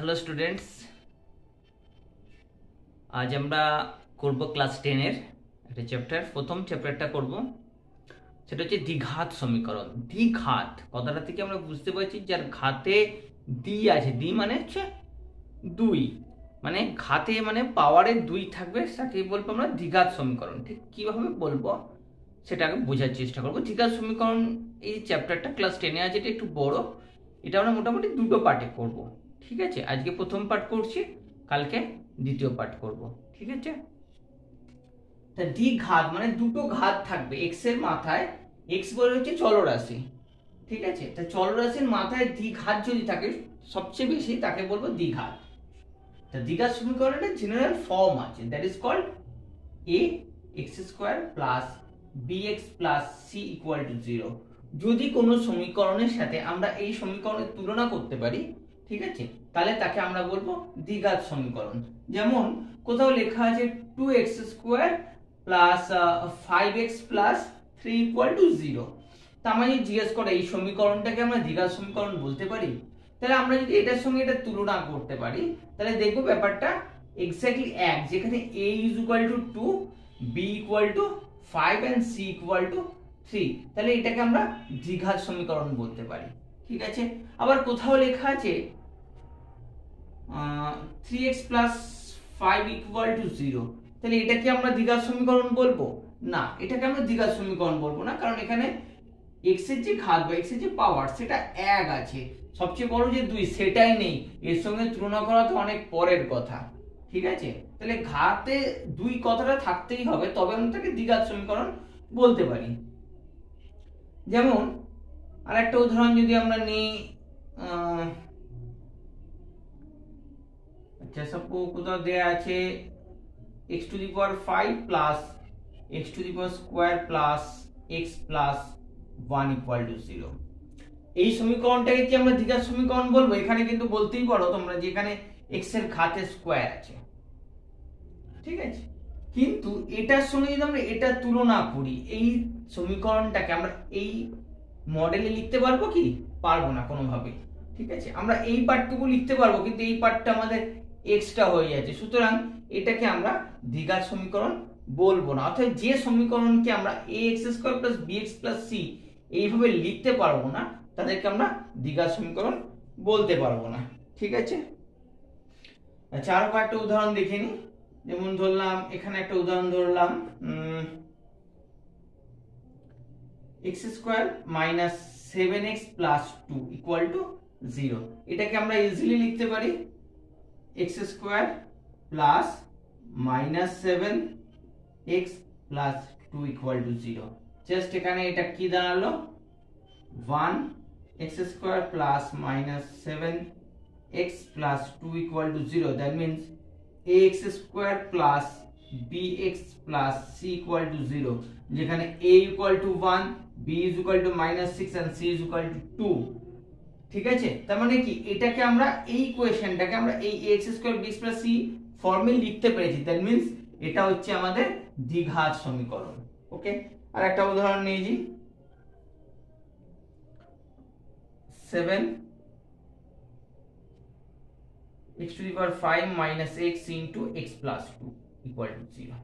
Hello students, আজ আমরা করব ক্লাস 10 এর একটা চ্যাপ্টার। প্রথম চ্যাপ্টারটা করব, সেটা হচ্ছে দ্বিঘাত সমীকরণ। দ্বিঘাত কথাটা থেকে আমরা বুঝতে পারছি যার ঘাতে দ্বি আছে, দ্বি মানে হচ্ছে দুই, মানে ঘাতে মানে পাওয়ারে দুই থাকবে, তাকে বলবো আমরা দ্বিঘাত সমীকরণ। ঠিক কিভাবে বলবো সেটাকে বোঝার চেষ্টা করবো। দ্বিঘাত সমীকরণ এই চ্যাপ্টারটা ক্লাস 10 এ আছে, এটা একটু বড়। এটা আমরা মোটামুটি দুটো পার্টে করব, ঠিক আছে? আজকে প্রথম পার্ট করছি, কালকে দ্বিতীয় পার্ট করব, ঠিক আছে? তা দ্বিঘাত মানে দুটো ঘাত থাকবে এক্স এর মাথায়। এক্স বলে হচ্ছে চলরাশি, ঠিক আছে? তা চলরাশির মাথায় দ্বিঘাত যদি থাকে সবচেয়ে বেশি, তাকে বলবো দ্বিঘাত। তা দ্বিঘাত সমীকরণের জেনারেল ফর্ম আছে, that is called a x square plus bx plus c equal to 0। যদি কোনো সমীকরণের সাথে আমরা এই সমীকরণের তুলনা করতে পারি, ঠিক আছে, তাহলে তাকে আমরা বলবো দ্বিঘাত সমীকরণ। যেমন কোথাও লেখা আছে 2x square plus 5x plus 3 equal to 0। তা আমরা যদি জিজ্ঞেস করে এই সমীকরণটাকে আমরা দ্বিঘাত সমীকরণ বলতে পারি, তাহলে আমরা যদি এটার সঙ্গে এটা তুলনা করতে পারি, তাহলে দেখবো ব্যাপারটা এক্স্যাক্টলি এক। যেখানে a is equal to 2, b equal to 5 and c equal to 3, তাহলে এটাকে আমরা দ্বিঘাত সমীকরণ বলতে পারি, ঠিক আছে? আবার কোথাও লেখা আছে 3x প্লাস 5 ইকুয়াল টু 0, তাহলে এটাকে আমরা দ্বিঘাত সমীকরণ বলবো না। এটাকে আমরা দ্বিঘাত সমীকরণ বলবো না, কারণ এখানে x এর যে ঘাত বা x এর যে পাওয়ার সেটা এক আছে, সবচেয়ে বড় যে 2 সেটাই নেই। এর সঙ্গে তুলনা করা তো অনেক পরের কথা, ঠিক আছে? তাহলে ঘাতে 2 কথাটা থাকতেই হবে, তবে আমরা তাকে দ্বিঘাত সমীকরণ বলতে পারি। যেমন আরেকটা উদাহরণ যদি আমরা নিই, আচ্ছা সাপোজ কোথাও দেয়া আছে x to the power 5 plus x to the power square plus x plus 1 equal to 0। এই সমীকরণটাকে কি আমরা দ্বিঘাত সমীকরণ বলবো? এখানে কিন্তু বলতেই পারো তোমরা যে এখানে x এর ঘাতে স্কয়ার আছে, ঠিক আছে? কিন্তু এটার সঙ্গে যদি আমরা এটা তুলনা করি, এই সমীকরণটাকে আমরা এই মডেলে লিখতে পারবো কি? পারবো না কোনোভাবে, ঠিক আছে? আমরা এই পার্টটুকু লিখতে পারবো, কিন্তু এই পার্টটা আমাদের এক্সট্রা হয়ে যাচ্ছে, সুতরাং এটাকে আমরা দ্বিঘাত সমীকরণ বলবো না। অর্থাৎ যে সমীকরণকে আমরা ax square plus bx plus c এইভাবে লিখতে পারবো না, তাদেরকে আমরা দ্বিঘাত সমীকরণ বলতে পারবো না, ঠিক আছে? আচ্ছা আরো কয়েকটা উদাহরণ দেখে নিই। যেমন ধরলাম, এখানে একটা উদাহরণ ধরলাম x square minus 7x plus 2 equal to 0। এটাকে আমরা ইজিলি লিখতে পারি x square plus minus 7x plus 2 equal to 0। Just এখানে এটা কি দাঁড়ালো? 1x square plus minus 7x plus 2 equal to 0। That means ax square plus bx plus c equal to 0, যেখানে a equal to 1, b is equal to minus 6 and c is equal to 2, ঠিক আছে? তার মানে কি এটাকে আমরা এই ইকুয়েশনটাকে আমরা এই ax square bx plus c ফর্মে লিখতে পেরেছি। দ্যাট মিন্স এটা হচ্ছে আমাদের দ্বিঘাত সমীকরণ। ওকে, আর একটা উদাহরণ নিয়েছি 7x to the power 5 minus x into x plus 2 equal to 0।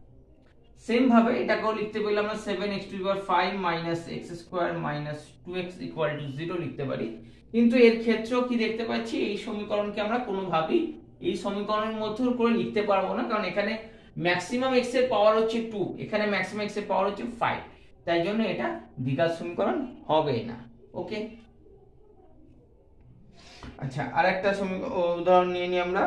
Same ভাবে এটাকেও লিখতে পারি আমরা 7x to the power 5 minus x square minus 2x equal to 0 লিখতে পারি। কিন্তু এর ক্ষেত্রেও কি দেখতে পাচ্ছি, এই সমীকরণকে আমরা কোনোভাবেই এই সমীকরণের মধ্যে করে লিখতে পারবো না, কারণ এখানে ম্যাক্সিমাম x এর পাওয়ার হচ্ছে 2, এখানে ম্যাক্সিমাম x এর পাওয়ার হচ্ছে 5, তাই জন্য এটা দ্বিঘাত সমীকরণ হবে না। ওকে, আচ্ছা আরেকটা উদাহরণ নিয়ে নিই আমরা,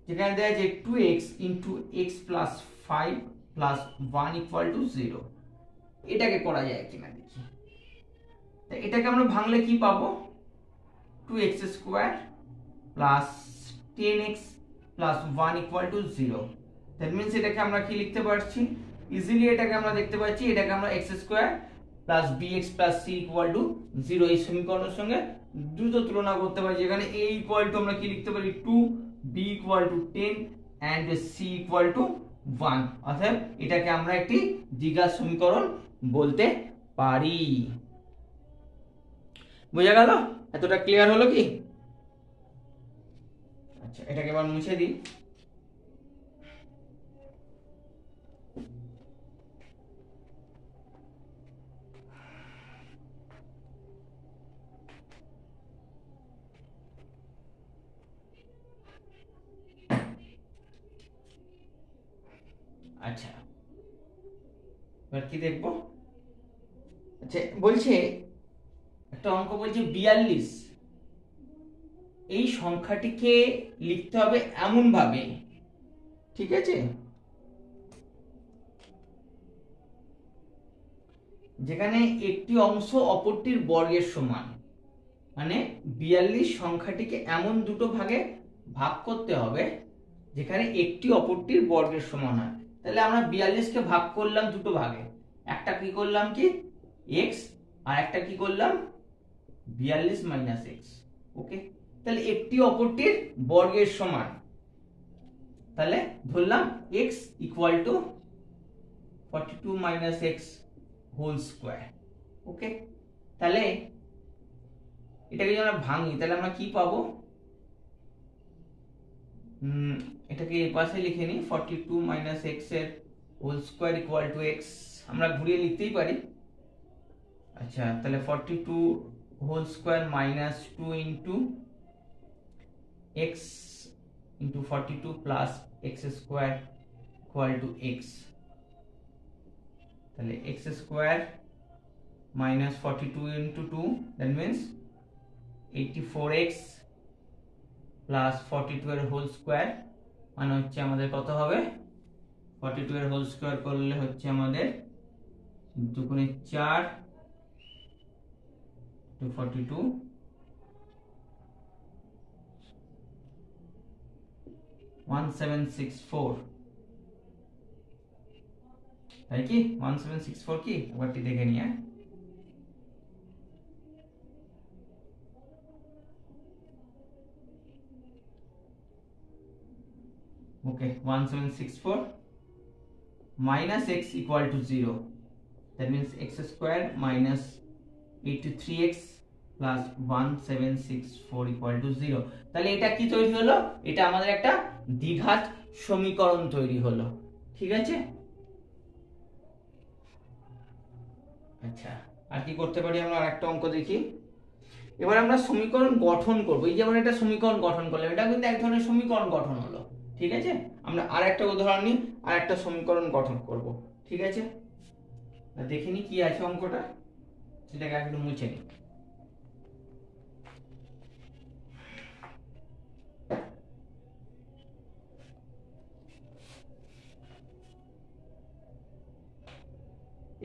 যেখানে দেয়া আছে 2x into x plus 5 plus 1 equal to 0। এটাকে করা যায় কিনা দেখি। এটাকে আমরা ভাঙলে কি পাবো? 2x square plus 10x plus 1 equal to 0। That means এটাকে আমরা কি লিখতে পারছি? ইজিলি এটাকে আমরা দেখতে পাচ্ছি, এটাকে আমরা x square plus bx plus c equal to 0 এই সমীকরণের সঙ্গে দ্রুত তুলনা করতে পারি, যেখানে a ইকুয়াল টু আমরা কি লিখতে পারি? 2, b equal two 10 and c equal to 1। অর্থাৎ এটাকে আমরা একটি দ্বিঘাত সমীকরণ বলতে পারি। বোঝা গেল? এতটা ক্লিয়ার হলো কি? আচ্ছা, এটাকে এবার মুছে দিই। আচ্ছা, এবার কি দেখবো? আচ্ছা, বলছে একটা অঙ্ক বলছে 42, এই সংখ্যাটিকে লিখতে হবে এমন ভাবে, ঠিক আছে, যেখানে একটি অংশ অপরটির বর্গের সমান। মানে 42 সংখ্যাটিকে এমন দুটো ভাগে ভাগ করতে হবে যেখানে একটি অপরটির বর্গের সমান হয়। তাহলে আমরা 42কে ভাগ করলাম দুটো ভাগে, একটা কি করলাম কি x, আর একটা কি করলাম 42 মাইনাস x। ওকে, তাহলে একটি অপরটির বর্গের সমান, তাহলে ধরলাম x equal to 42 minus x whole square. Okay, তাহলে এটাকে যদি আমরা ভাঙি তাহলে আমরা কি পাবো? এটাকে এই পাশে লিখে নিই, 42 মাইনাস x এর whole square equal to x, আমরা ঘুরিয়ে লিখতেই পারি। আচ্ছা, তাহলে 42 whole square minus 2 into x into 42 plus x square equal to x। তাহলে x square minus 42 into 2, that means 84x plus 42 এর হোল স্কোয়ার, মানে হচ্ছে আমাদের কত হবে? 42 এর হোল স্কোয়ার করলে হচ্ছে আমাদের 2 গুণে 4 টু 42 1764, তাই কি 1764 কি? একবারটি দেখে নিয়ে। ওকে, 1764 minus x equal to 0, that means x square minus 83x plus 1764 equal to 0। তাহলে এটা কি তৈরি হলো? এটা আমাদের একটা দ্বিঘাত সমীকরণ তৈরি হলো, ঠিক আছে। আচ্ছা, আর কি করতে পারি আমরা? আরেকটা অঙ্ক দেখি। এবার আমরা সমীকরণ গঠন করব। এই যেমন একটা সমীকরণ গঠন করলাম, এটা কিন্তু এক ধরনের সমীকরণ গঠন হলো, ঠিক আছে। আমরা আরেকটা উদাহরণ নিই, আরেকটা সমীকরণ গঠন করব, ঠিক আছে। দেখে নি কি আছে অঙ্কটা, সেটাকে একটু মুছে নিই।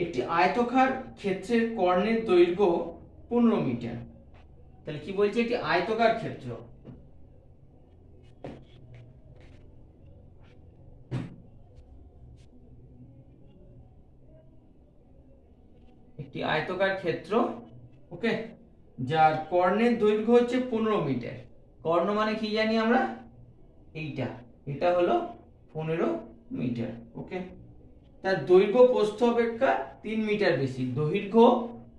একটি আয়তকার ক্ষেত্রের কর্ণের দৈর্ঘ্য 15 মিটার। তাহলে কি বলছে? একটি আয়তকার ক্ষেত্র, একটি আয়তকার ক্ষেত্র, ওকে, যার কর্ণের দৈর্ঘ্য হচ্ছে 15 মিটার। কর্ণ মানে কি জানি আমরা? এইটা, এটা হলো 15 মিটার। ওকে, তার দৈর্ঘ্য প্রস্থ অপেক্ষা 3 মিটার বেশি। দৈর্ঘ্য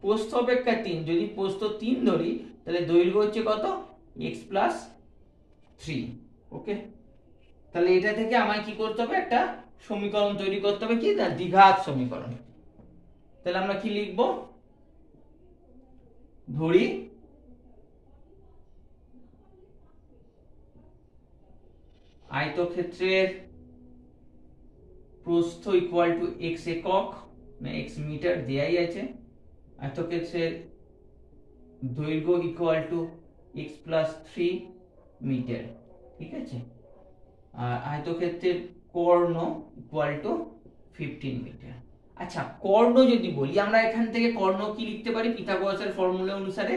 প্রস্থ অপেক্ষা 3, যদি প্রস্থ 3 ধরি তাহলে দৈর্ঘ্য হচ্ছে কত? x plus 3। ওকে, তাহলে এটা থেকে আমায় কি করতে হবে? একটা সমীকরণ তৈরি করতে হবে, কি না? দ্বিঘাত সমীকরণ। তাহলে আমরা কি লিখব? ধরি আয়তক্ষেত্রের প্রস্থ ইকুয়াল টু x একক, না x মিটার দেয়াই আছে। আয়তক্ষেত্রের দৈর্ঘ্য equal to x plus 3 metre, ঠিক আছে। আর আয়তক্ষেত্রের কর্ণ ইকুয়াল টু 15 মিটার। আচ্ছা, কর্ণ যদি বলি আমরা, এখান থেকে কর্ণ কি লিখতে পারি? পিথাগোরাসের ফর্মুলা অনুসারে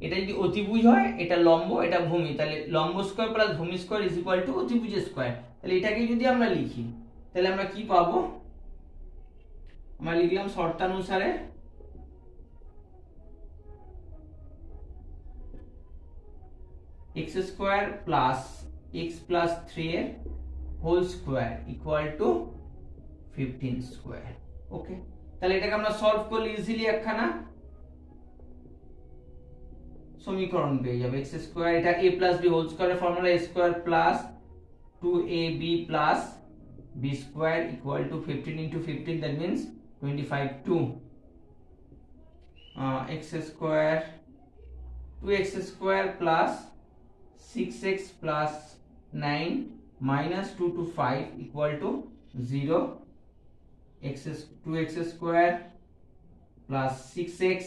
এটা যদি অতিভুজ হয়, এটা লম্ব, এটা ভূমি, তাহলে লম্ব স্কয়ার প্লাস ভূমি স্কয়ার ইজ ইকুয়াল টু অতিভুজ স্কয়ার। তাহলে এটাকে যদি আমরা লিখি তাহলে আমরা কি পাবো? আমরা লিখলাম শর্তানুসারে x square plus x plus 3 এর whole square equal to 15 square. Okay, তাহলে এটাকে আমরা সলভ করলে ইজিলি একখানা সমীকরণ পেয়ে যাবে। এক্স স্কোয়ার, এটা এ প্লাস বি হোল স্কোয়ারের formula, a square plus 2ab plus b square equal to 15 into 15, that means 25 2 x square 2x square plus 6x plus 9 minus 2 to 5 equal to 0, 2x square plus 6x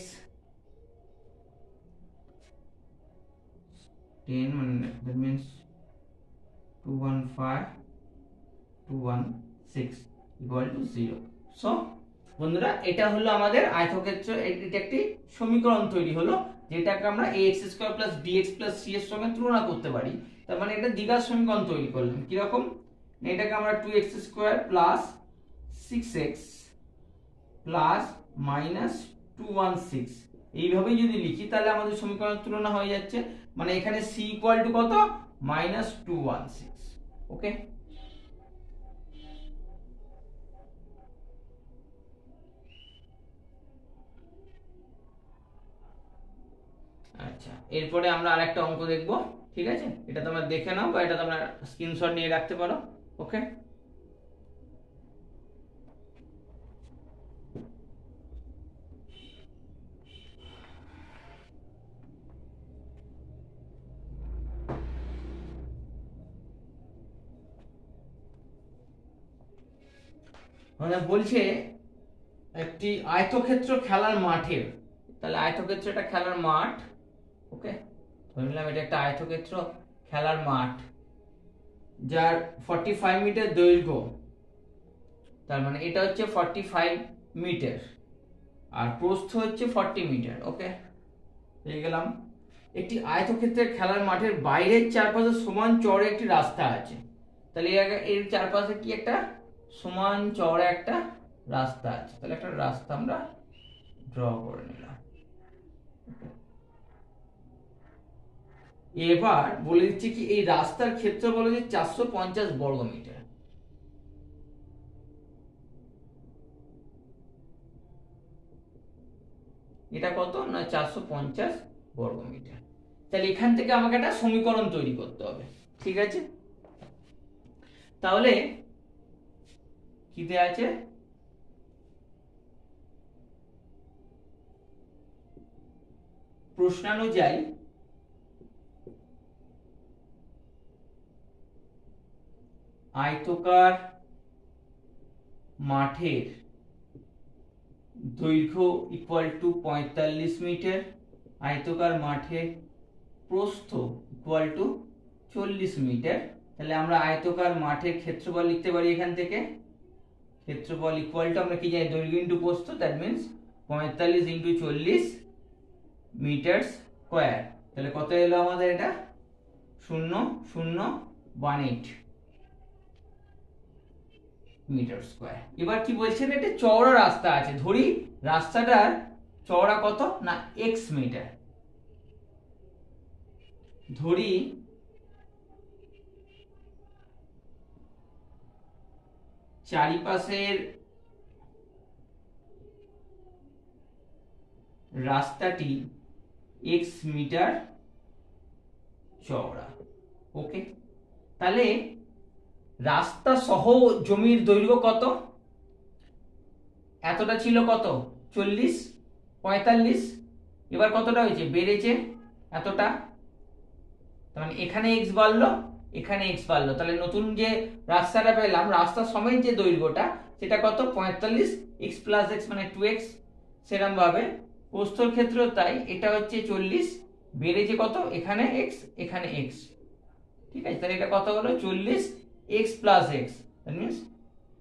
10, that means 215 216 equal to 0. So বন্ধুরা, এটা হলো আমাদের আয়তক্ষেত্র, এটা একটি সমীকরণ তৈরি হলো যেটাকে আমরা ax square plus bx plus c এর সঙ্গে তুলনা করতে পারি। তার মানে এটা দ্বিঘাত সমীকরণ তৈরি করলাম। কি রকম? এটাকে আমরা 2x square plus 6x plus minus 216 এইভাবেই যদি লিখি তাহলে আমাদের সমীকরণের তুলনা হয়ে যাচ্ছে। মানে এখানে c ইকুয়াল টু কত? মাইনাস 216। ওকে, আচ্ছা, এরপরে আমরা আরেকটা অঙ্ক দেখব। ঠিক আছে, এটা তোমরা দেখে নাও বা এটা তোমরা স্ক্রিনশট নিয়ে রাখতে পারো। ওকে, মানে বলছে একটি আয়তক্ষেত্র খেলার মাঠের, তাহলে আয়তক্ষেত্র একটা খেলার মাঠ। ওকে, ধরে নিলাম এটা একটা আয়তক্ষেত্র খেলার মাঠ যার 45 মিটার দৈর্ঘ্য, তার মানে এটা হচ্ছে 45 মিটার আর প্রস্থ হচ্ছে 40 মিটার। ওকে, পেয়ে গেলাম। একটি আয়তক্ষেত্রের খেলার মাঠের বাইরের চারপাশে সমান চওড়া একটি রাস্তা আছে। তাহলে এর চারপাশে কি একটা সমান চওড়া একটা রাস্তা আছে, তাহলে একটা রাস্তা আমরা ড্র করে নিলাম। এবার বলে দিচ্ছি কি এই রাস্তার ক্ষেত্রফল হচ্ছে 450 বর্গ মিটার। এটা কত না 450 বর্গ মিটার। তাহলে এখান থেকে আমাকে একটা সমীকরণ তৈরি করতে হবে। ঠিক আছে, তাহলে কি দেয়া আছে? প্রশ্নানুযায়ী আয়তকার মাঠের দৈর্ঘ্য ইকুয়াল টু 45 মিটার, আয়তকার মাঠের প্রস্থ ইকুয়াল টু 40 মিটার। তাহলে আমরা আয়তকার মাঠের ক্ষেত্রফল লিখতে পারি এখান থেকে। ক্ষেত্রফল ইকুয়াল টু আমরা কি জানি? দৈর্ঘ্য ইন্টু প্রস্থ, that means 45 into 40 metre square. তাহলে কত এলো আমাদের? এটা 0018 মিটার স্কয়ার। এবার কি বলছেন? এটা চওড়া রাস্তা আছে, ধরি রাস্তাটার চওড়া কত না x মিটার। ধরি চারিপাশের রাস্তাটি x মিটার চওড়া। ওকে, তাহলে রাস্তা সহ জমির দৈর্ঘ্য কত? এতটা ছিল কত? 40 45, এবার কতটা হয়েছে? বেড়েছে এতটা। তার মানে এখানে x বাড়লো, এখানে x বাড়লো। তাহলে নতুন যে রাস্তাটা পেলাম, রাস্তা সমেত যে দৈর্ঘ্যটা সেটা কত? 45 x প্লাস x মানে 2x। সেরকম ভাবে প্রস্থর ক্ষেত্রেও তাই, এটা হচ্ছে 40, বেড়েছে কত? এখানে x এখানে x। ঠিক আছে, তাহলে এটা কত হলো? 40 x plus x, that means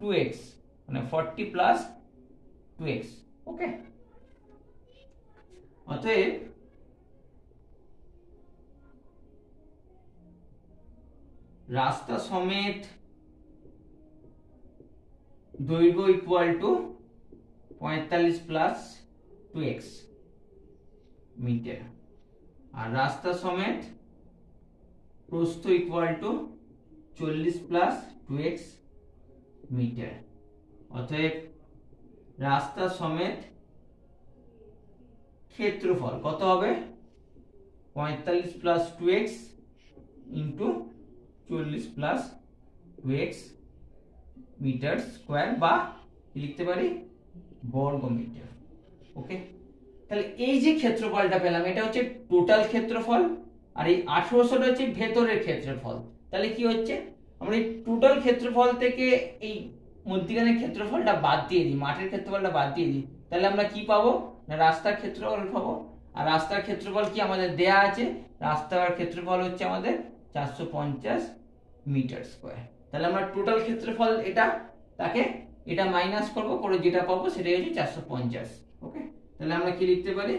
2x, মানে 40 প্লাস 2x। ওকে, অতএব রাস্তা সমেত দৈর্ঘ্য equal to 45 plus 2x meter, আর রাস্তা সমেত প্রস্থ equal to 40 plus 2x metre. অতএব রাস্তা সমেত ক্ষেত্রফল কত হবে? 45 plus 2x into 40 plus 2x metre square, বা লিখতে পারি বর্গ মিটার। ওকে, তাহলে এই যে ক্ষেত্রফলটা পেলাম এটা হচ্ছে টোটাল ক্ষেত্রফল, আর এই 1800টা হচ্ছে ভেতরের ক্ষেত্রফল। তাহলে কি হচ্ছে, আমরা এই টোটাল ক্ষেত্রফল থেকে এই মধ্যিখানের ক্ষেত্রফলটা বাদ দিয়ে দিই, মাঠের ক্ষেত্রফলটা বাদ দিয়ে দিই, তাহলে আমরা কি পাবো না রাস্তার ক্ষেত্রফল পাবো। আর রাস্তার ক্ষেত্রফল কি আমাদের দেয়া আছে, রাস্তার ক্ষেত্রফল হচ্ছে আমাদের 450 মিটার স্কোয়ার। তাহলে আমরা টোটাল ক্ষেত্রফল এটা, তাকে এটা মাইনাস করবো, করে যেটা পাবো সেটাই হচ্ছে 450। ওকে, তাহলে আমরা কি লিখতে পারি,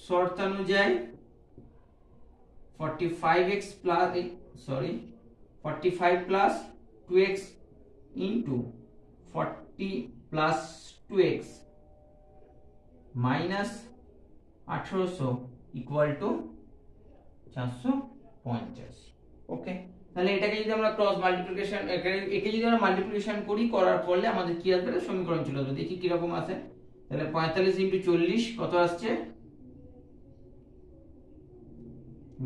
শর্তানুযায়ী 45x plus 45 plus 2x into 40 plus 2x minus 1800 equal to 450। ওকে, তাহলে এটাকে যদি আমরা ক্রস মাল্টিপ্লিকেশন, একে যদি আমরা মাল্টিপ্লিকেশন করি, করার পরে আমাদের কি আসবে, সমীকরণ চলে আসবে। দেখি কিরকম আসে। তাহলে 45 ইন্টু 40 কত আসছে,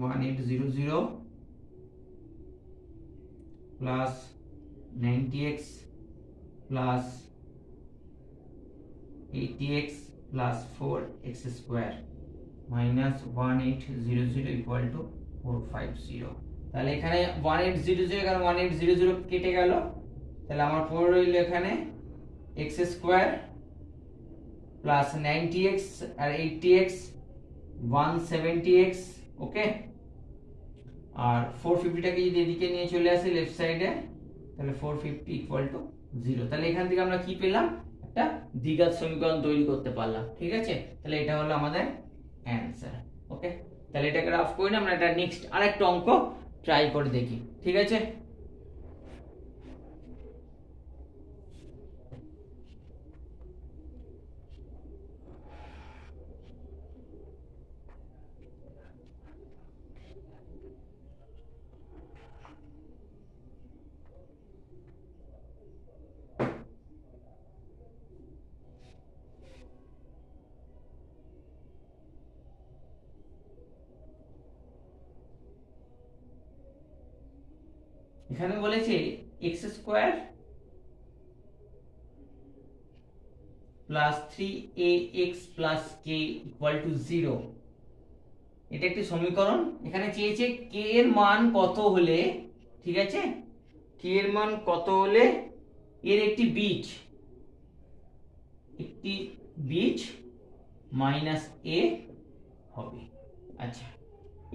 1800 plus 90x plus 80x plus 4x square minus 1800 equal to 450। তাহলে এখানে 1800 এখানে 1800 কেটে গেল, তাহলে আমার পড়ে রইল এখানে x স্কোয়ার প্লাস 90x আর 80x 170x। ওকে, আর 450টাকে যদি এদিকে নিয়ে চলে আসি লেফট সাইডে, তাহলে 450 ইকুয়াল টু 0। তাহলে এখান থেকে আমরা কি পেলাম, একটা দ্বিঘাত সমীকরণ তৈরি করতে পারলাম। ঠিক আছে, তাহলে এটা হলো আমাদের অ্যান্সার। ওকে, তাহলে এটাকে রাফ করে না, আমরা এটা নেক্সট আরেকটা অঙ্ক ট্রাই করে দেখি। ঠিক আছে, এখানে বলেছে x square plus 3ax plus k equal to 0। এটা একটি সমীকরণ। এখানে চেয়েছে k এর মান কত হলে, ঠিক আছে, k এর মান কত হলে এর একটি বীজ মাইনাস a হবে। আচ্ছা,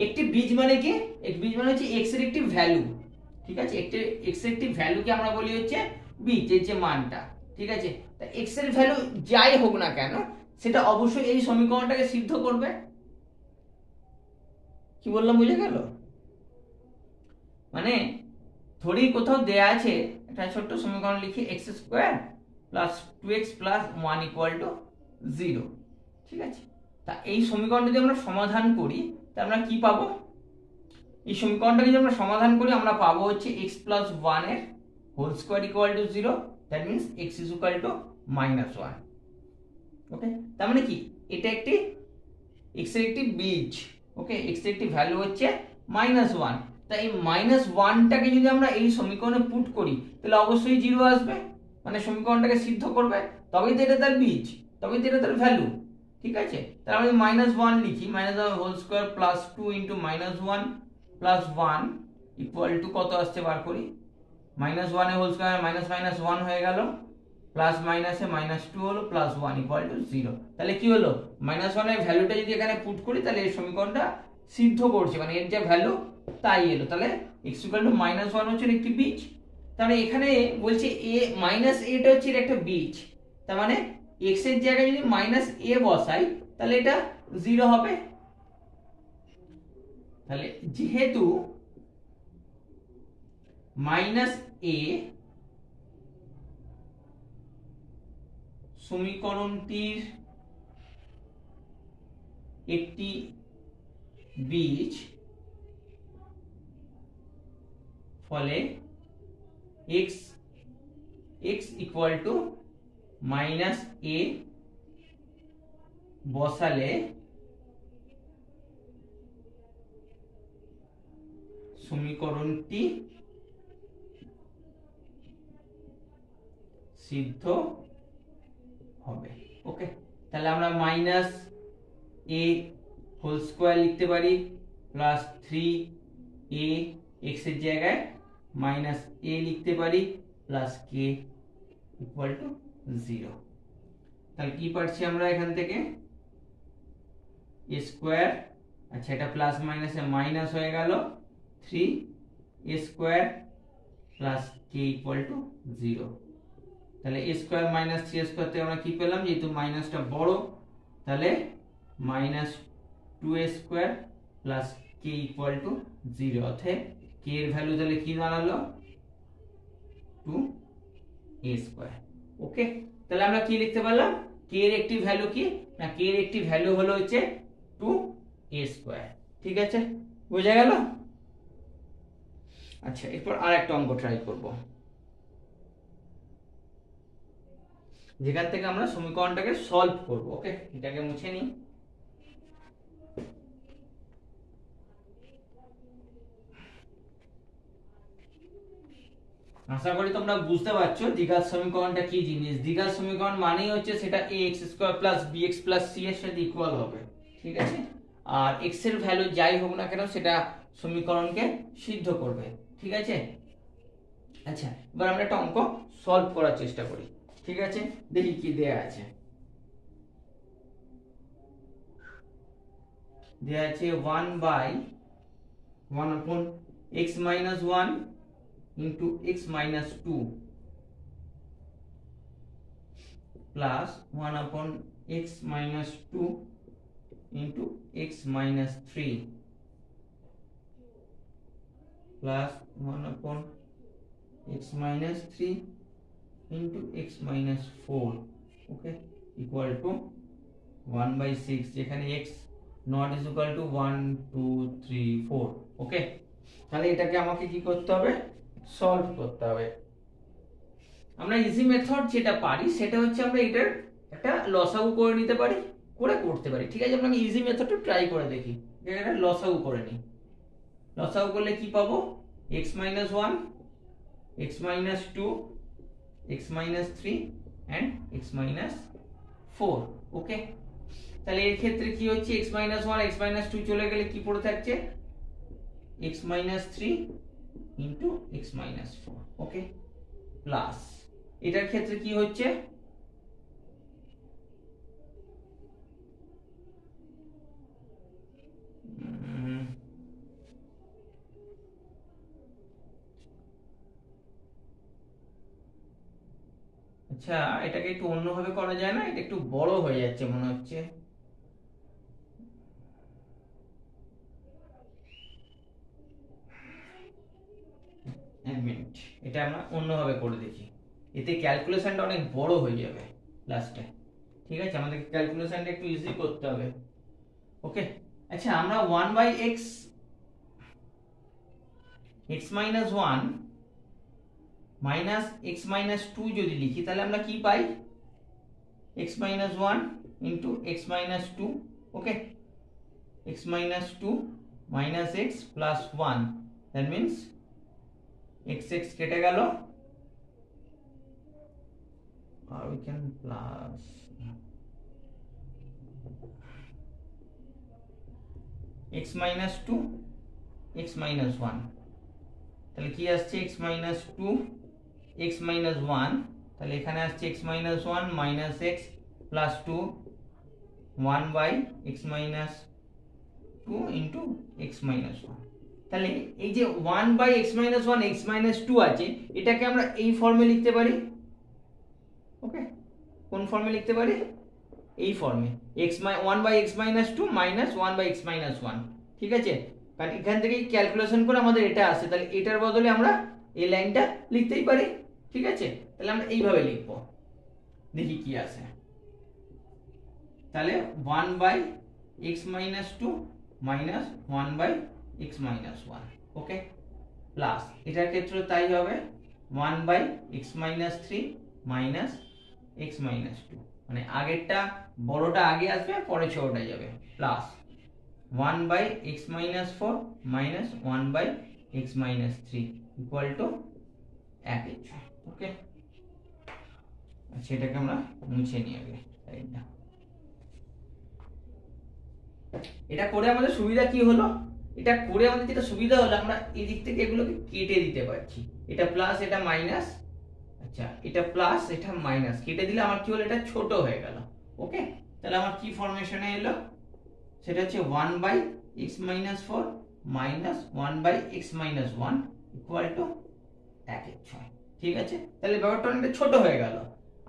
একটি বীজ মানে কি, এক বীজ মানে হচ্ছে x এর একটি ভ্যালু। ঠিক আছে, x এর একটি ভ্যালুকে আমরা বলি হচ্ছে বীজ, এর যে মানটা। ঠিক আছে, তা x এর ভ্যালু যাই হোক না কেন, সেটা অবশ্যই এই সমীকরণটাকে সিদ্ধ করবে। কি বললাম বুঝে গেল? মানে ধরি কোথাও দেয়া আছে একটা ছোট্ট সমীকরণ, লিখি x square plus 2x plus 1 equal to 0। ঠিক আছে, তা এই সমীকরণটা যদি আমরা সমাধান করি, তা আমরা কি পাবো, এই সমীকরণটা যদি আমরা সমাধান করি আমরা পাবো হচ্ছে x প্লাস 1 এর whole square equal to 0। That means x is equal to minus 1। Okay, তার মানে কি, এটা একটি x এর একটি বীজ। ওকে, x এর একটি ভ্যালু হচ্ছে মাইনাস 1। তাই এই মাইনাস 1টাকে যদি আমরা এই সমীকরণে পুট করি, তাহলে অবশ্যই 0 আসবে, মানে সমীকরণটাকে সিদ্ধ করবে, তবেই তো এটা তার বীজ, তবেই তো এটা তার ভ্যালু। ঠিক আছে, তাহলে আমি মাইনাস 1 লিখি, minus 1 whole square plus 2 into minus 1 plus 1 equal to কত আসছে বার করি, মাইনাস 1 এর হোল স্কোয়ার মাইনাস মাইনাস 1 হয়ে গেল, প্লাস মাইনাসে মাইনাস 2 হলো, প্লাস 1 ইকুয়াল টু 0। তাহলে কি হলো, মাইনাস 1 এর ভ্যালুটা যদি এখানে পুট করি, তাহলে এই সমীকরণটা সিদ্ধ করছে, মানে এর যে ভ্যালু তাই এলো। তাহলে x ইকুয়াল টু মাইনাস 1 হচ্ছে একটি বীজ। তাহলে এখানে বলছে a মাইনাস এটা হচ্ছে এর একটা বীজ, তার মানে x এর জায়গায় যদি মাইনাস a বসাই, তাহলে এটা 0 হবে। তাহলে যেহেতু মাইনাস a সমীকরণটির একটি বীজ, ফলে x equal to minus a বসালে সমীকরণটি সিদ্ধ হবে। ওকে, তাহলে আমরা মাইনাস এ হোল স্কোয়ার লিখতে পারি প্লাস 3a এক্স এর জায়গায় মাইনাস এ লিখতে পারি প্লাস কে ইকুয়াল টু 0। তাহলে কি পাচ্ছি আমরা এখান থেকে এ স্কোয়ার, আচ্ছা এটা প্লাস মাইনাসে মাইনাস হয়ে গেল, 3a square plus K equal to 0। তাহলে এ স্কোয়ার মাইনাস 3a স্কোয়ার থেকে আমরা কি পেলাম, যেহেতু মাইনাসটা বড় তাহলে minus 2a square plus K equal to 0। অর্থাৎ কে এর ভ্যালু তাহলে কি দাঁড়ালো 2a স্কোয়ার। ওকে, তাহলে আমরা কি লিখতে পারলাম, কে এর একটি ভ্যালু কি না, কে এর একটি ভ্যালু হলো হচ্ছে 2a স্কোয়ার। ঠিক আছে, বোঝা গেল। আচ্ছা এরপর আর একটা অঙ্ক ট্রাই করব, যেখান থেকে আমরা সমীকরণটাকে সলভ করব। ওকে, এটাকে মুছে নিই। আশা করি তোমরা বুঝতে পারছো দ্বিঘাত সমীকরণটা কি জিনিস। দ্বিঘাত সমীকরণ মানেই হচ্ছে সেটা ax square plus bx plus c এর সাথে ইকুয়াল হবে। ঠিক আছে, আর x এর ভ্যালু যাই হোক না কেন সেটা সমীকরণকে সিদ্ধ করবে। ঠিক আছে, আচ্ছা এবার আমরা একটা অঙ্ক সলভ করার চেষ্টা করি। ঠিক আছে, দেখি কি দেয়া আছে। দেয়া আছে 1 upon x minus 1 into x minus 2 plus 1 upon x minus 2 into x minus 3 plus 1 upon x minus 3 into x minus 4, okay, equal to 1/6, যেখানে x not is equal to 1 2 3 4। ওকে, তাহলে এটাকে আমাকে কি করতে হবে, সলভ করতে হবে। আমরা ইজি মেথড যেটা পারি সেটা হচ্ছে আমরা এটার একটা লসাগু করে নিতে পারি, করতে পারি। ঠিক আছে, আমরা ইজি মেথডটা ট্রাই করে দেখি। এটা লসাগু করে নিই। লসাগু করলে কি পাবো, x minus 1 x minus 2 x minus 3 and x minus 4। ওকে, তাহলে এর ক্ষেত্রে কি হচ্ছে, x minus 1 x minus 2 চলে গেলে কি পড়ে থাকছে x minus 3 into x minus 4। ওকে, প্লাস এটার ক্ষেত্রে কি হচ্ছে, আচ্ছা এটাকে একটু অন্যভাবে করা যায় না, এটা একটু বড় হয়ে যাচ্ছে মনে হচ্ছে। এক মিনিট, এটা আমরা অন্যভাবে করে দেখি, এতে ক্যালকুলেশনটা অনেক বড় হয়ে যাবে লাস্টে। ঠিক আছে, আমাদের ক্যালকুলেশনটা একটু ইজি করতে হবে। ওকে, আচ্ছা আমরা 1/x x minus 1 minus x minus 2 যদি লিখি তাহলে আমরা কি পাই, x minus 1 into x minus 2। Okay, x minus 2 minus x plus 1, that means x কেটে গেল, or we can plus x minus 2 x minus 1, তাহলে কি আসছে x minus 2 x minus 1, তাহলে এখানে আসছে x minus 1 minus x plus 2 1/x minus 2 into x minus 1। তাহলে এই যে 1/x minus 1 x minus 2 আছে, এটাকে আমরা এই ফর্মে লিখতে পারি। ওকে, কোন ফর্মে লিখতে পারি, এই ফর্মে, 1/x minus 2 minus 1/x minus 1। ঠিক আছে, কারণ এখান থেকে ক্যালকুলেশন করে আমাদের এটা আসে, তাহলে এটার বদলে আমরা এই লাইনটা লিখতেই পারি। ঠিক আছে, তাহলে আমরা এইভাবে লিখবো, দেখি কি আসে। তাহলে 1/x minus 2 minus 1/x minus 1। ওকে, প্লাস এটার ক্ষেত্রে তাই হবে 1/x minus 3 minus x minus 2, মানে আগেরটা বড়টা আগে আসবে পরে ছোটটা যাবে, plus 1/x minus 4 minus 1/x x minus 3 equal to 1 ওকে। আচ্ছা এটাকে আমরা মুছে নিই আগে সাইডটা। এটা করে আমাদের সুবিধা কি হলো, এটা করে আমাদের যেটা সুবিধা হলো আমরা এই দিক থেকে এগুলোকে কেটে দিতে পারছি, এটা প্লাস এটা মাইনাস, আচ্ছা এটা প্লাস এটা মাইনাস, কেটে দিলে আমার কি হলো এটা ছোট হয়ে গেল ওকে। তাহলে আমার কি ফরমেশনে এলো, সেটা হচ্ছে 1/x - 4 minus 1/x - 1 equal two 1/6। ঠিক আছে, তাহলে ব্যাপারটা অনেকটা ছোট হয়ে গেল।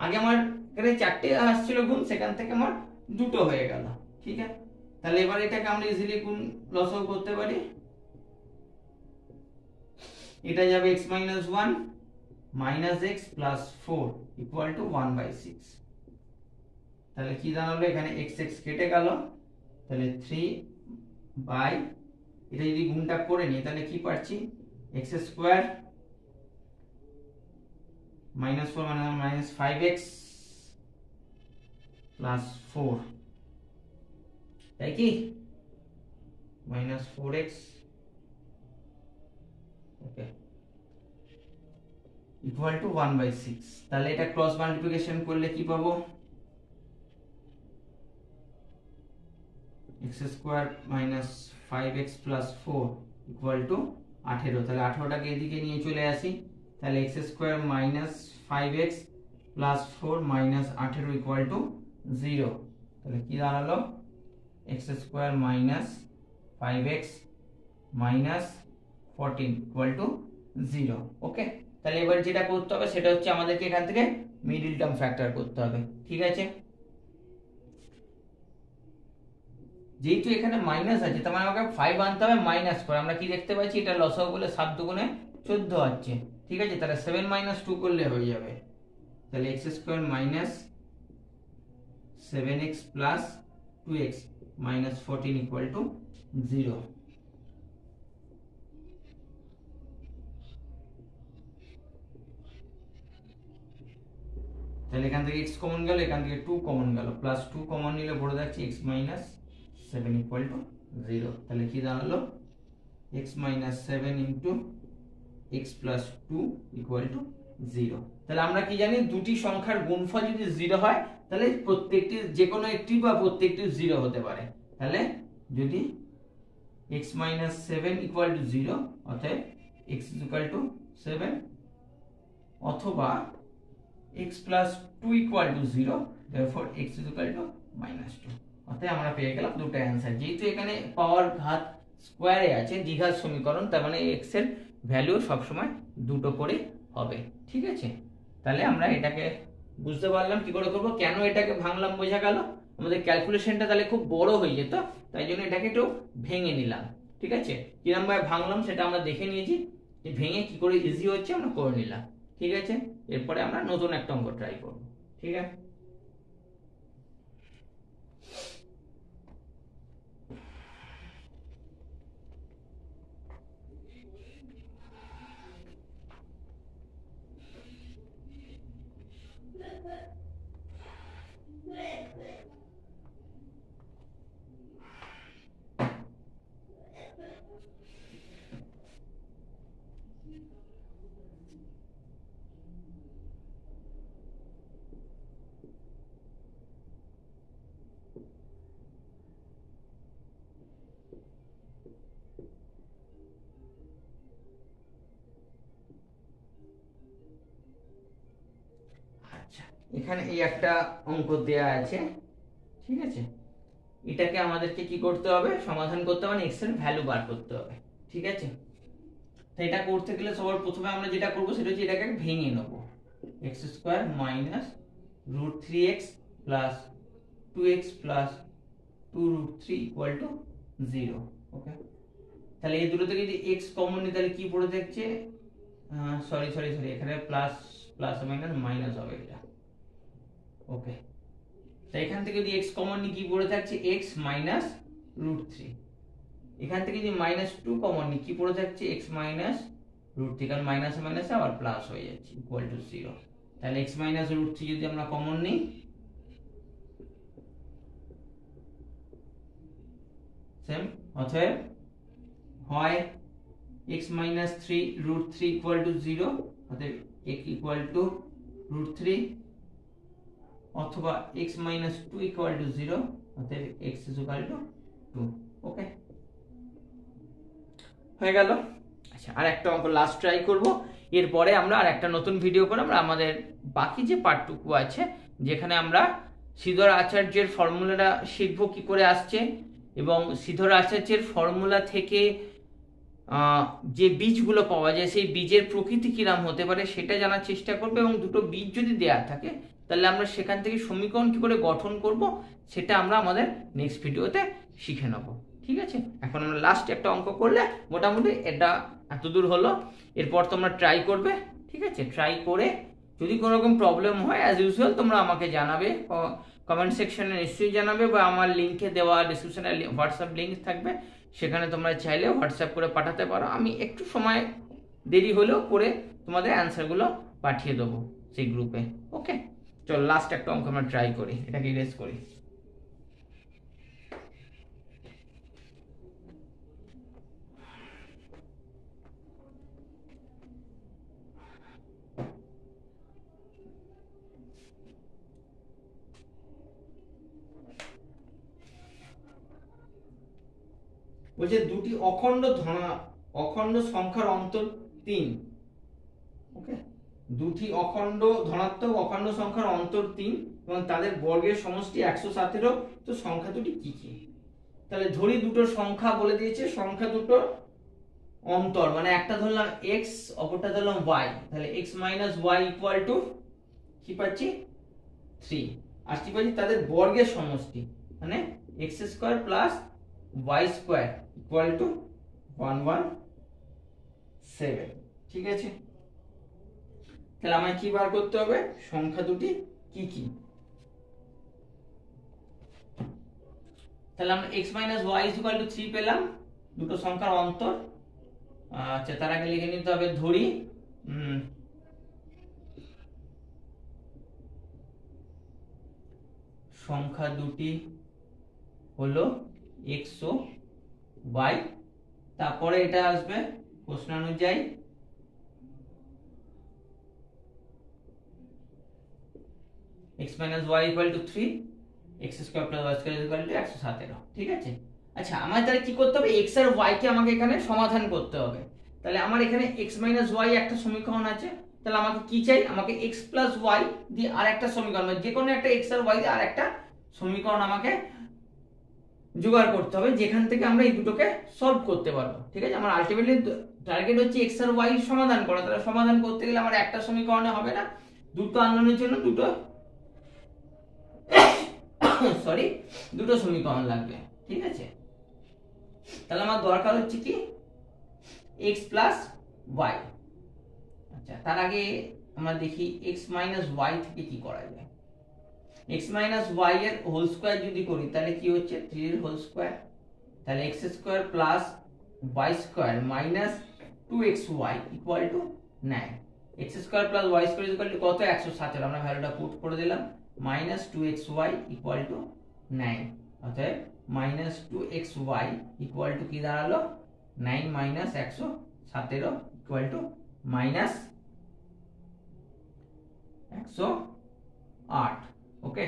আগে আমার এখানে 4টে আসছিল গুণ, সেখান থেকে আমার 2টো হয়ে গেল। ঠিক আছে, তাহলে এবার এটাকে আমরা ইজিলি গুণ লসাগু করতে পারি। এটা যাবে x - 1 minus x plus 4 equal to 1/6। তাহলে কি দাঁড়ালো, এখানে x x কেটে গেল, তাহলে 3 বাই, এটা যদি গুণটা করে নিই তাহলে কি পাচ্ছি, x স্কয়ার মাইনাস 4 মানে মাইনাস 5x প্লাস 4, তাই কি minus 4x okay equal to 1/6। তাহলে এটা ক্রস মাল্টিপ্লিকেশন করলে কি পাবো, x square minus 5x plus 4 equal to 18। তাহলে 18টাকে এদিকে নিয়ে চলে আসি, তাহলে x square minus 5x plus 4 minus 18 equal to 0। তাহলে কি দাঁড়ালো, x square minus 5x minus 14 equal to 0 ওকে। তাহলে এবার যেটা করতে হবে সেটা হচ্ছে আমাদেরকে এখান থেকে মিডল টার্ম ফ্যাক্টর করতে হবে। ঠিক আছে, যেহেতু এখানে মাইনাস আছে তার মানে আমাকে 5 আনতে হবে মাইনাস করে। আমরা কি দেখতে পাচ্ছি, এটা লসাগু বলে 7 দুগুণে 14 আছে। ঠিক আছে, তাহলে 7 - 2 করলে হয়ে যাবে, তাহলে x square minus 7x plus 2x minus 14 equal to 0। তাহলে এখান থেকে x কমন গেল, এখান থেকে 2 কমন গেল, প্লাস 2 কমন নিলে পড়ে যাচ্ছে x মাইনাস 7 ইকুয়াল টু 0। তাহলে কি দাঁড়ালো, x minus 7 into x plus 2 equal to 0। তাহলে আমরা কি জানি, দুটি সংখ্যার গুণফল যদি 0 হয় তাহলে প্রত্যেকটি যে কোনো একটি বা প্রত্যেকটি 0 হতে পারে। তাহলে যদি x মাইনাস 7 ইকুয়াল টু 0 অতএব x ইকুয়াল টু 7, অথবা x plus 2 equal to 0, therefore x equal to minus 2। অতএব আমরা পেয়ে গেলাম দুটো অ্যান্সার। যেহেতু এখানে পাওয়ার ঘাত স্কোয়ারে আছে দ্বিঘাত সমীকরণ, তার মানে x এর ভ্যালু সবসময় দুটো করে হবে। ঠিক আছে, তাহলে আমরা এটাকে বুঝতে পারলাম কি করে করবো, কেন এটাকে ভাঙলাম বোঝা গেল। আমাদের ক্যালকুলেশনটা তাহলে খুব বড় হয়ে যেত, তাই জন্য এটাকে একটু ভেঙে নিলাম। ঠিক আছে, কিরম ভাবে ভাঙলাম সেটা আমরা দেখে নিয়েছি, যে ভেঙে কি করে ইজি হচ্ছে আমরা করে নিলাম। ঠিক আছে, এরপরে আমরা নতুন একটা অঙ্ক ট্রাই করব। ঠিক আছে, এখানে এই একটা অঙ্ক দেয়া আছে। ঠিক আছে, এটাকে আমাদেরকে কি করতে হবে, সমাধান করতে হবে, x এর ভ্যালু বার করতে হবে। ঠিক আছে, তো এটা করতে গেলে সবার প্রথমে আমরা যেটা করব সেটা হচ্ছে এটাকে ভেঙে নেব, x square minus √3x plus 2x plus 2√3 equal to 0 ওকে। তাহলে এই দুটো থেকে যদি x কমন নিই তাহলে কি পড়ে থাকছে, সরি এখানে প্লাস প্লাস মাইনাস মাইনাস হবে এটা ওকে। তো এখান থেকে যদি x কমন নিই কি পড়ে থাকছে, x মাইনাস √3। এখান থেকে যদি -2 কমন নিই কি পড়ে থাকছে, x মাইনাস √3, কারণ মাইনাস মাইনাস আবার প্লাস হয়ে যাচ্ছে ইকুয়াল টু 0। তাহলে x মাইনাস √3 যদি আমরা কমন নিই, সেম, অতএব হয় x minus 3 root 3 equal to 0, অতএব x ইকুয়াল টু রুট 3, অথবা x মাইনাস 2 ইকুয়াল টু 0, অতএব x ইকুয়াল টু 2। ওকে, হয়ে গেল। আচ্ছা, আর একটা অঙ্ক লাস্ট ট্রাই করব, এরপরে আমরা আর একটা নতুন ভিডিও করে আমরা আমাদের বাকি যে পার্টটুকু আছে, যেখানে আমরা শ্রীধর আচার্যের ফর্মুলাটা শিখবো কি করে আসছে, এবং শ্রীধর আচার্যের ফর্মুলা থেকে যে বীজগুলো পাওয়া যায় সেই বীজের প্রকৃতি কিরাম হতে পারে সেটা জানার চেষ্টা করবো, এবং দুটো বীজ যদি দেয়া থাকে তাহলে আমরা সেখান থেকে সমীকরণ কি করে গঠন করব সেটা আমরা আমাদের নেক্সট ভিডিওতে শিখে নেব। ঠিক আছে, এখন আমরা লাস্ট একটা অঙ্ক করলে মোটামুটি এটা এতদূর হলো। এরপর তোমরা ট্রাই করবে, ঠিক আছে? ট্রাই করে যদি কোনো রকম প্রবলেম হয় অ্যাজ ইউজুয়াল তোমরা আমাকে জানাবে, কমেন্ট সেকশনে নিশ্চয়ই জানাবে, বা আমার লিঙ্কে দেওয়া ডিসক্রিপশনে হোয়াটসঅ্যাপ লিঙ্ক থাকবে, সেখানে তোমরা চাইলে হোয়াটসঅ্যাপ করে পাঠাতে পারো। আমি একটু সময় দেরি হলেও করে তোমাদের অ্যান্সারগুলো পাঠিয়ে দেবো সেই গ্রুপে। ওকে, চল লাস্ট একটা অঙ্ক আমরা ট্রাই করি, এটাকে ইরেজ করি। বলছে দুটি অখণ্ড সংখ্যার অন্তর 3। ওকে, দুটি অখণ্ড ধনাত্মক অখণ্ড সংখ্যার অন্তর 3 এবং তাদের বর্গের সমষ্টি 117। তো সংখ্যা দুটি কি কি? তাহলে ধরি দুটো সংখ্যা বলে দিয়েছে, সংখ্যা দুটো অন্তর, মানে একটা ধরলাম x, অপরটা ধরলাম y। তাহলে x minus y equal to কি পাচ্ছি 3, আর কি পাচ্ছি তাদের বর্গের সমষ্টি, মানে x square plus y square equal two 117। ঠিক আছে, তাহলে আমায় কি বার করতে হবে? সংখ্যা দুটি কি কি? তাহলে আমরা x minus y equal to 3 পেলাম, দুটো সংখ্যার অন্তর। আচ্ছা, তার আগে লিখে নিতে হবে, ধরি সংখ্যা দুটি হলো x ও y, তারপরে এটা আসবে প্রশ্ন অনুযায়ী x minus y equal to 3, x square plus y square equal to 117। ঠিক আছে, আচ্ছা আমার তাহলে কি করতে হবে? x আর y কে আমাকে এখানে সমাধান করতে হবে। তাহলে আমার এখানে x minus y একটা সমীকরণ আছে, তাহলে আমাকে কি চাই? আমাকে x plus y দিয়ে আর একটা সমীকরণ, যে কোনো একটা x আর y দিয়ে আর একটা সমীকরণ আমাকে জোগাড় করতে হবে, যেখান থেকে আমরা এই দুটোকে সলভ করতে পারবো। ঠিক আছে, আমার আলটিমেটলি টার্গেট হচ্ছে x আর y সমাধান করা। তাহলে সমাধান করতে গেলে আমার একটা সমীকরণে হবে না, দুটো আননোনের জন্য দুটো সমীকরণ লাগবে। ঠিক আছে, তাহলে আমার দরকার হচ্ছে কি x প্লাস y। আচ্ছা, তার আগে আমরা দেখি x মাইনাস y থেকে কি করা যায়। x মাইনাস y এর হোল স্কয়ার যদি করি তাহলে কি হচ্ছে 3 এর হোল স্কয়ার, তাহলে x square plus y square minus 2xy equal to 9। x square plus y square equal to কত? 117। আমরা ভ্যালুটা পুট করে দিলাম, মাইনাস 2xy ইকুয়াল টু 9। অতএব মাইনাস 2xy ইকুয়াল টু কি দাঁড়ালো? 9 মাইনাস 117 ইকুয়াল টু মাইনাস 108। ওকে,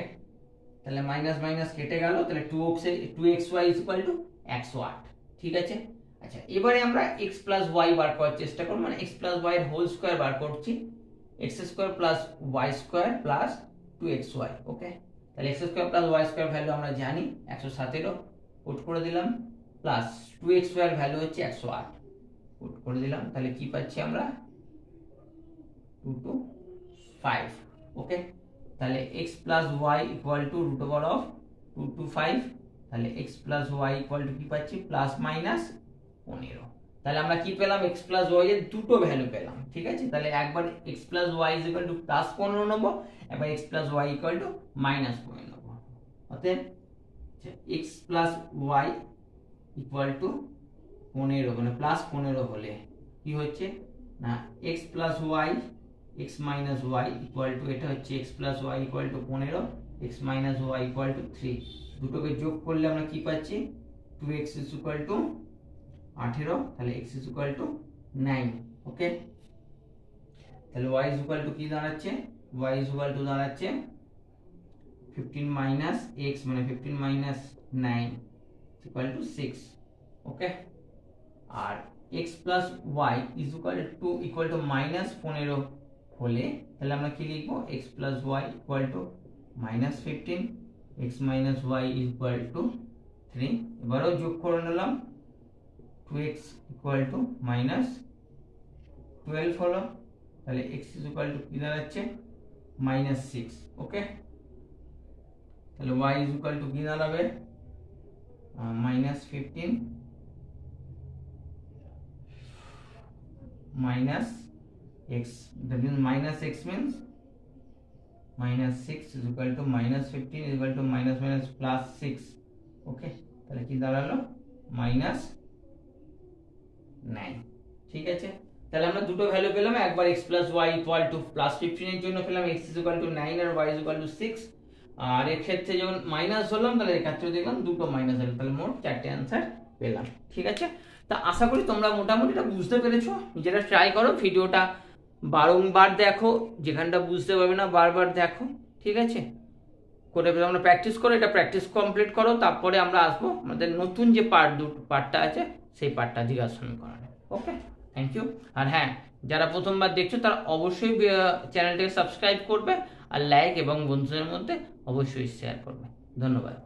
তাহলে মাইনাস মাইনাস কেটে গেল, তাহলে 2xy ইকুয়াল টু 108। ঠিক আছে, আচ্ছা এবারে আমরা x প্লাস y বার করার চেষ্টা করব, মানে x প্লাস y এর হোল স্কয়ার বার করছি, x square plus y square plus 2xy। ওকে, তাহলে x square plus y square value আমরা জানি 117, পুট করে দিলাম, প্লাস 2xy এর ভ্যালু হচ্ছে 108, পুট করে দিলাম। তাহলে কি পাচ্ছি আমরা? 225। ওকে, তাহলে x plus y equal to root over of 225। তাহলে x plus y equal to কি পাচ্ছি? Plus minus 15। তাহলে আমরা কি পেলাম? x প্লাস y এর দুটো ভ্যালু পেলাম। ঠিক আছে, তাহলে একবার x plus y equal to plus 15 নেব, একবার x plus y equal to minus 15 নেব। অতএব x plus y equal to 15, মানে প্লাস 15 হলে কি হচ্ছে না x plus y x minus y equal two, এটা হচ্ছে x plus y equal to 15, x minus y equal to 3। দুটোকে যোগ করলে আমরা কি পাচ্ছি? 2x ইকুয়াল টু 18, তাহলে x ইকুয়াল টু 9। ওকে, তাহলে y ইজ ইকুয়াল টু কি দাঁড়াচ্ছে, y ইজ ইকুয়াল টু দাঁড়াচ্ছে 15 মাইনাস x, মানে 15 মাইনাস 9 ইকুয়াল টু 6। ওকে, আর x plus y is equal to minus 15 হলে তাহলে আমরা কি লিখবো, x plus y equal to minus 15, x minus y equal to 3। এবারেও যোগ করে নিলাম, 2x ইকুয়াল টু মাইনাস 12 হলো, তাহলে x ইজ ইকুয়াল টু কি দাঁড়াচ্ছে, মাইনাস 6। ওকে, তাহলে y ইজ ইকুয়াল টু কি দাঁড়াবে, minus 15 minus x, that means minus x means minus 6 is equal to minus 15 is equal to minus minus plus 6। ওকে, তাহলে কি দাঁড়ালো, মাইনাস 9। ঠিক আছে, তাহলে আমরা দুটো ভ্যালু পেলাম, একবার x plus y equal to plus 15 এর জন্য পেলাম x ইজ ইকুয়াল টু 9 আর y ইজ ইকুয়াল টু 6, আর এর ক্ষেত্রে যখন মাইনাস হলাম তাহলে এর ক্ষেত্রে দেখলাম দুটো মাইনাস হলো, তাহলে মোট 4টে অ্যানসার পেলাম। ঠিক আছে, তা আশা করি তোমরা মোটামুটি এটা বুঝতে পেরেছো, নিজেরা ট্রাই করো, ভিডিওটা বারংবার দেখো, যেখানটা বুঝতে পারবে না বারবার দেখো। ঠিক আছে, করে আমরা প্র্যাকটিস করো, এটা প্র্যাকটিস কমপ্লিট করো, তারপরে আমরা আসবো আমাদের নতুন যে পার্টটা আছে সেই পার্টটা দ্বিঘাত সমীকরণে। ওকে, থ্যাংক ইউ। আর হ্যাঁ, যারা প্রথমবার দেখছো তারা অবশ্যই চ্যানেলটাকে সাবস্ক্রাইব করবে, আর লাইক এবং বন্ধুদের মধ্যে অবশ্যই শেয়ার করবে। ধন্যবাদ।